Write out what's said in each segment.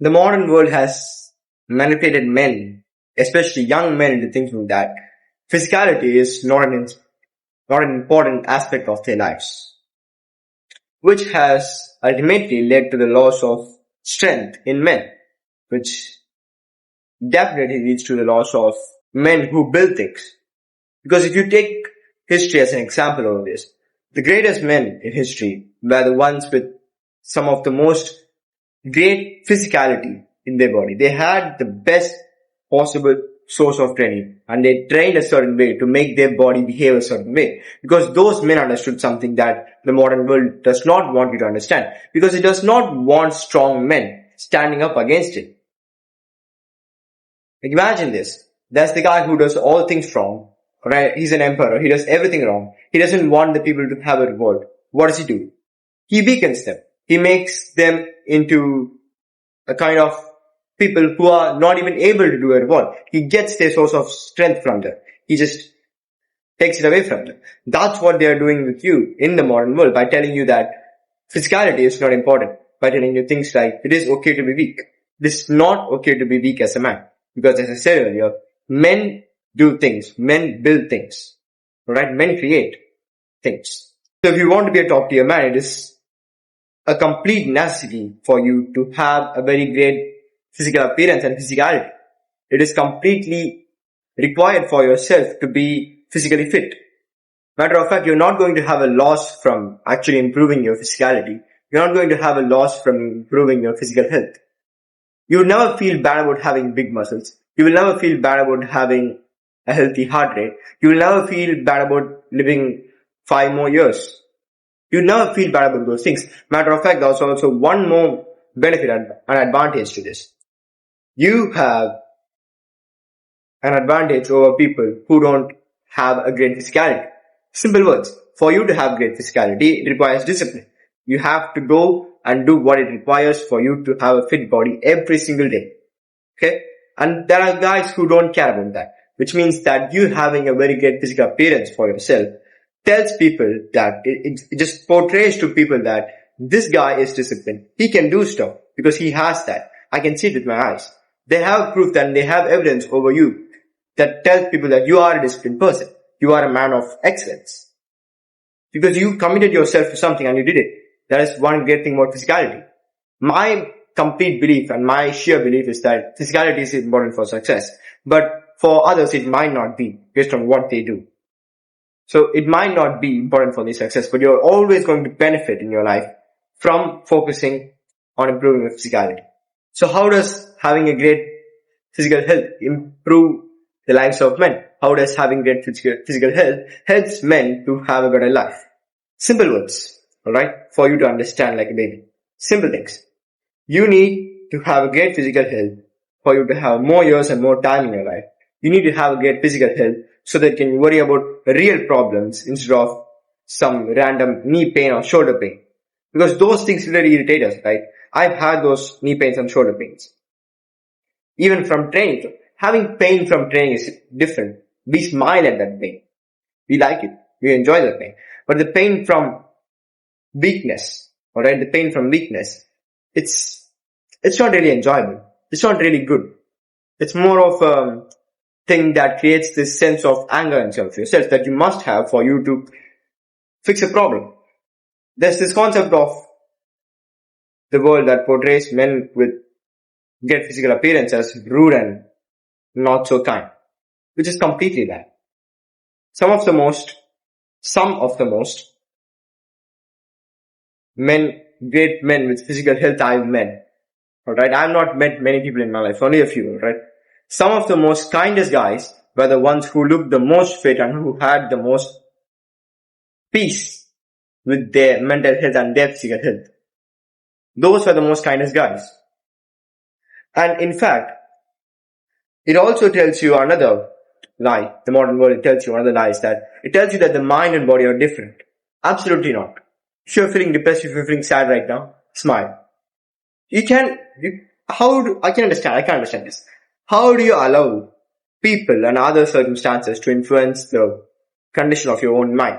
The modern world has manipulated men, especially young men, into thinking that physicality is not an important aspect of their lives, which has ultimately led to the loss of strength in men, which definitely leads to the loss of men who build things. Because if you take history as an example of this, the greatest men in history were the ones with some of the most great physicality in their body. They had the best possible source of training, and they trained a certain way to make their body behave a certain way. Because those men understood something that the modern world does not want you to understand. Because it does not want strong men standing up against it. Like, imagine this. That's the guy who does all things wrong. Right? He's an emperor. He does everything wrong. He doesn't want the people to have a revolt. What does he do? He weakens them. He makes them into a kind of people who are not even able to do a revolt. He gets their source of strength from them. He just takes it away from them. That's what they are doing with you in the modern world by telling you that physicality is not important. By telling you things like, it is okay to be weak. It is not okay to be weak as a man. Because as I said earlier, men do things. Men build things. Right? Men create things. So if you want to be a top tier man, it is a complete necessity for you to have a very great physical appearance and physicality. It is completely required for yourself to be physically fit. Matter of fact, you're not going to have a loss from actually improving your physicality. You're not going to have a loss from improving your physical health. You will never feel bad about having big muscles. You will never feel bad about having a healthy heart rate. You will never feel bad about living 5 more years. You never feel bad about those things. Matter of fact, there's also one more benefit and an advantage to this. You have an advantage over people who don't have a great physicality. Simple words. For you to have great physicality, it requires discipline. You have to go and do what it requires for you to have a fit body every single day. Okay? And there are guys who don't care about that, which means that you having a very great physical appearance for yourself tells people that it just portrays to people that this guy is disciplined. He can do stuff because he has that. I can see it with my eyes. They have proof and they have evidence over you that tells people that you are a disciplined person. You are a man of excellence. Because you committed yourself to something and you did it. That is one great thing about physicality. My complete belief and my sheer belief is that physicality is important for success. But for others, it might not be based on what they do. So it might not be important for their success, but you're always going to benefit in your life from focusing on improving your physicality. So how does having a great physical health improve the lives of men? How does having great physical health helps men to have a better life? Simple words, alright, for you to understand like a baby. Simple things. You need to have a great physical health for you to have more years and more time in your life. You need to have a great physical health so that you can worry about real problems instead of some random knee pain or shoulder pain. Because those things really irritate us, right? I've had those knee pains and shoulder pains. Even from training. Having pain from training is different. We smile at that pain. We like it. We enjoy that pain. But the pain from weakness, alright, the pain from weakness, it's not really enjoyable. It's not really good. It's more of a thing that creates this sense of anger in yourself that you must have for you to fix a problem. There's this concept of the world that portrays men with great physical appearance as rude and not so kind, which is completely that. Some of the most great men with physical health I've met. Alright, I've not met many people in my life, only a few, right? Some of the most kindest guys were the ones who looked the most fit and who had the most peace with their mental health and their physical health. Those were the most kindest guys. And in fact, it also tells you another lie. The modern world tells you another lie is that it tells you that the mind and body are different. Absolutely not. If you're feeling depressed, if you're feeling sad right now, smile. I can't understand this. How do you allow people and other circumstances to influence the condition of your own mind?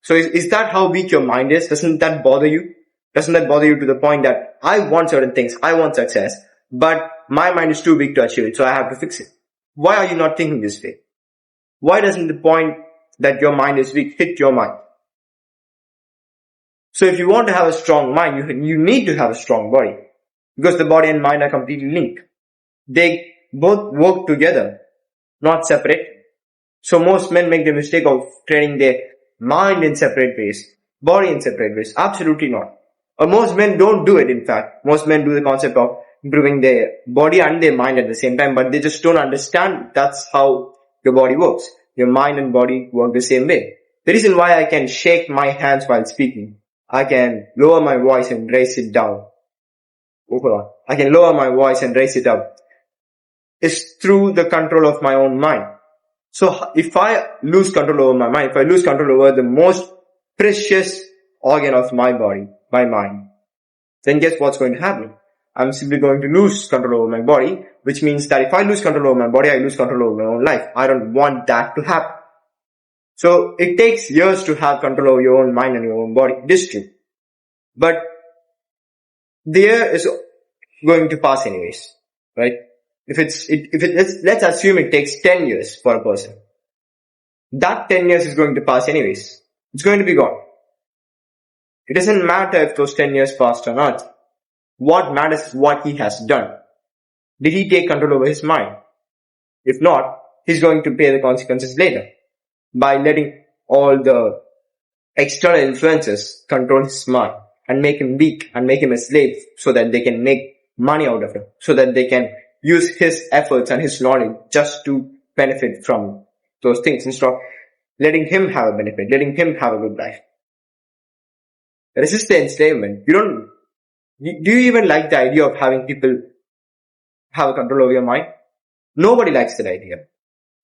So is that how weak your mind is? Doesn't that bother you? Doesn't that bother you to the point that I want certain things, I want success, but my mind is too big to achieve it, so I have to fix it. Why are you not thinking this way? Why doesn't the point that your mind is weak hit your mind? So if you want to have a strong mind, you need to have a strong body, because the body and mind are completely linked. They both work together, not separate. So most men make the mistake of training their mind in separate ways, body in separate ways. Absolutely not. Or most men don't do it, in fact. Most men do the concept of improving their body and their mind at the same time, but they just don't understand that's how your body works. Your mind and body work the same way. The reason why I can shake my hands while speaking, I can lower my voice and raise it down. Hold on. I can lower my voice and raise it up. Is through the control of my own mind. So if I lose control over my mind, if I lose control over the most precious organ of my body, my mind, then guess what's going to happen? I'm simply going to lose control over my body, which means that if I lose control over my body, I lose control over my own life. I don't want that to happen. So it takes years to have control over your own mind and your own body. This is true. But the year is going to pass anyways, right? Let's assume it takes 10 years for a person. That 10 years is going to pass anyways. It's going to be gone. It doesn't matter if those 10 years passed or not. What matters is what he has done. Did he take control over his mind? If not, he's going to pay the consequences later by letting all the external influences control his mind and make him weak and make him a slave so that they can make money out of him, so that they can use his efforts and his knowledge just to benefit from those things instead of letting him have a benefit, letting him have a good life. Resist the enslavement. Do you even like the idea of having people have a control over your mind? Nobody likes that idea.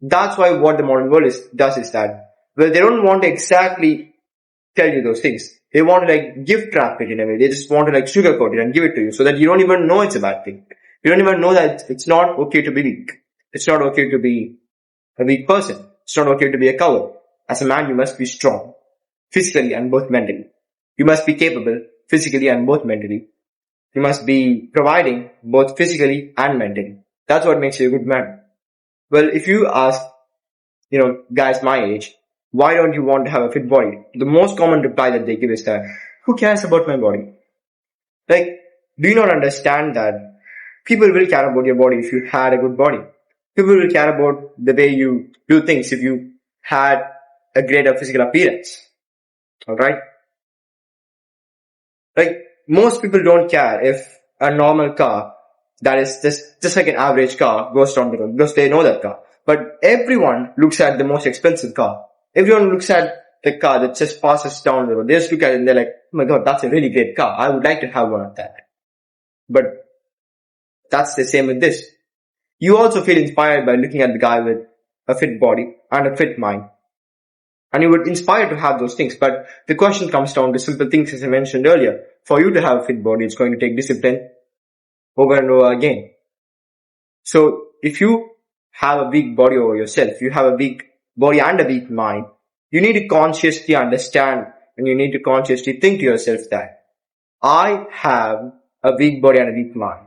That's why what the modern world does is that, well, they don't want to exactly tell you those things. They want to gift trap it in a way. They just want to sugarcoat it and give it to you so that you don't even know it's a bad thing. You don't even know that it's not okay to be weak. It's not okay to be a weak person. It's not okay to be a coward. As a man, you must be strong, physically and both mentally. You must be capable, physically and both mentally. You must be providing both physically and mentally. That's what makes you a good man. Well, if you ask, guys my age, why don't you want to have a fit body? The most common reply that they give is that, who cares about my body? Do you not understand that people will care about your body if you had a good body? People will care about the way you do things if you had a greater physical appearance. Alright? Most people don't care if a normal car that is just like an average car goes down the road because they know that car. But everyone looks at the most expensive car. Everyone looks at the car that just passes down the road. They just look at it and they're like, oh my god, that's a really great car. I would like to have one of that. But that's the same with this. You also feel inspired by looking at the guy with a fit body and a fit mind. And you would inspire to have those things. But the question comes down to simple things as I mentioned earlier. For you to have a fit body, it's going to take discipline over and over again. So if you have a weak body over yourself, you have a weak body and a weak mind, you need to consciously understand and you need to consciously think to yourself that I have a weak body and a weak mind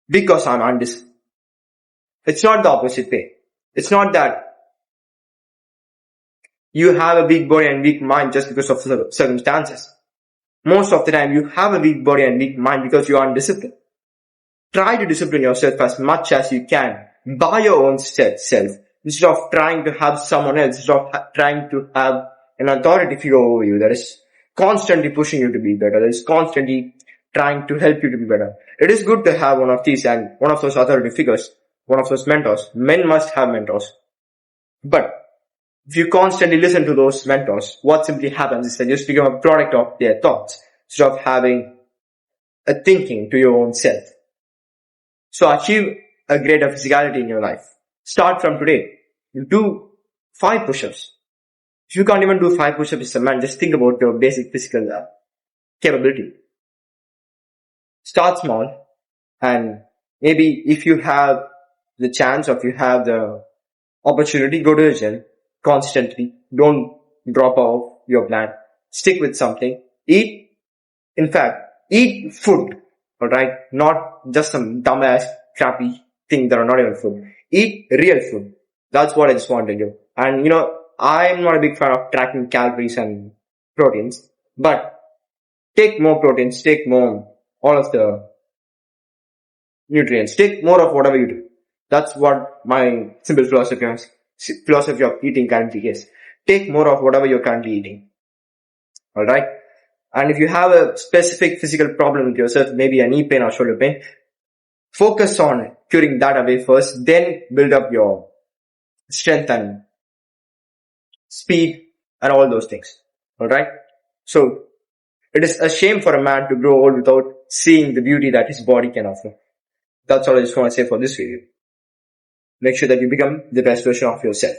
because I'm undisciplined. It's not the opposite way. It's not that you have a weak body and weak mind just because of circumstances. Most of the time, you have a weak body and weak mind because you are undisciplined. Try to discipline yourself as much as you can by your own self, instead of trying to have someone else, instead of trying to have an authority figure over you that is constantly pushing you to be better, that is constantly trying to help you to be better. It is good to have one of these and one of those authority figures, one of those mentors. Men must have mentors. But if you constantly listen to those mentors, what simply happens is that you just become a product of their thoughts instead of having a thinking to your own self. So achieve a greater physicality in your life. Start from today. You do 5 push-ups. If you can't even do 5 push-ups as a man, just think about your basic physical capability. Start small, and maybe if you have the chance or if you have the opportunity, go to the gym constantly. Don't drop off your plan. Stick with something. Eat food. Alright? Not just some dumbass, crappy thing that are not even food. Eat real food. That's what I just want to do. And I'm not a big fan of tracking calories and proteins, but take more proteins, take more, all of the nutrients, take more of whatever you do. That's what my simple philosophy of eating currently is. Take more of whatever you're currently eating. Alright? And if you have a specific physical problem with yourself, maybe a knee pain or shoulder pain, focus on curing that away first, then build up your strength and speed and all those things. Alright? So, it is a shame for a man to grow old without seeing the beauty that his body can offer. That's all I just want to say for this video. Make sure that you become the best version of yourself.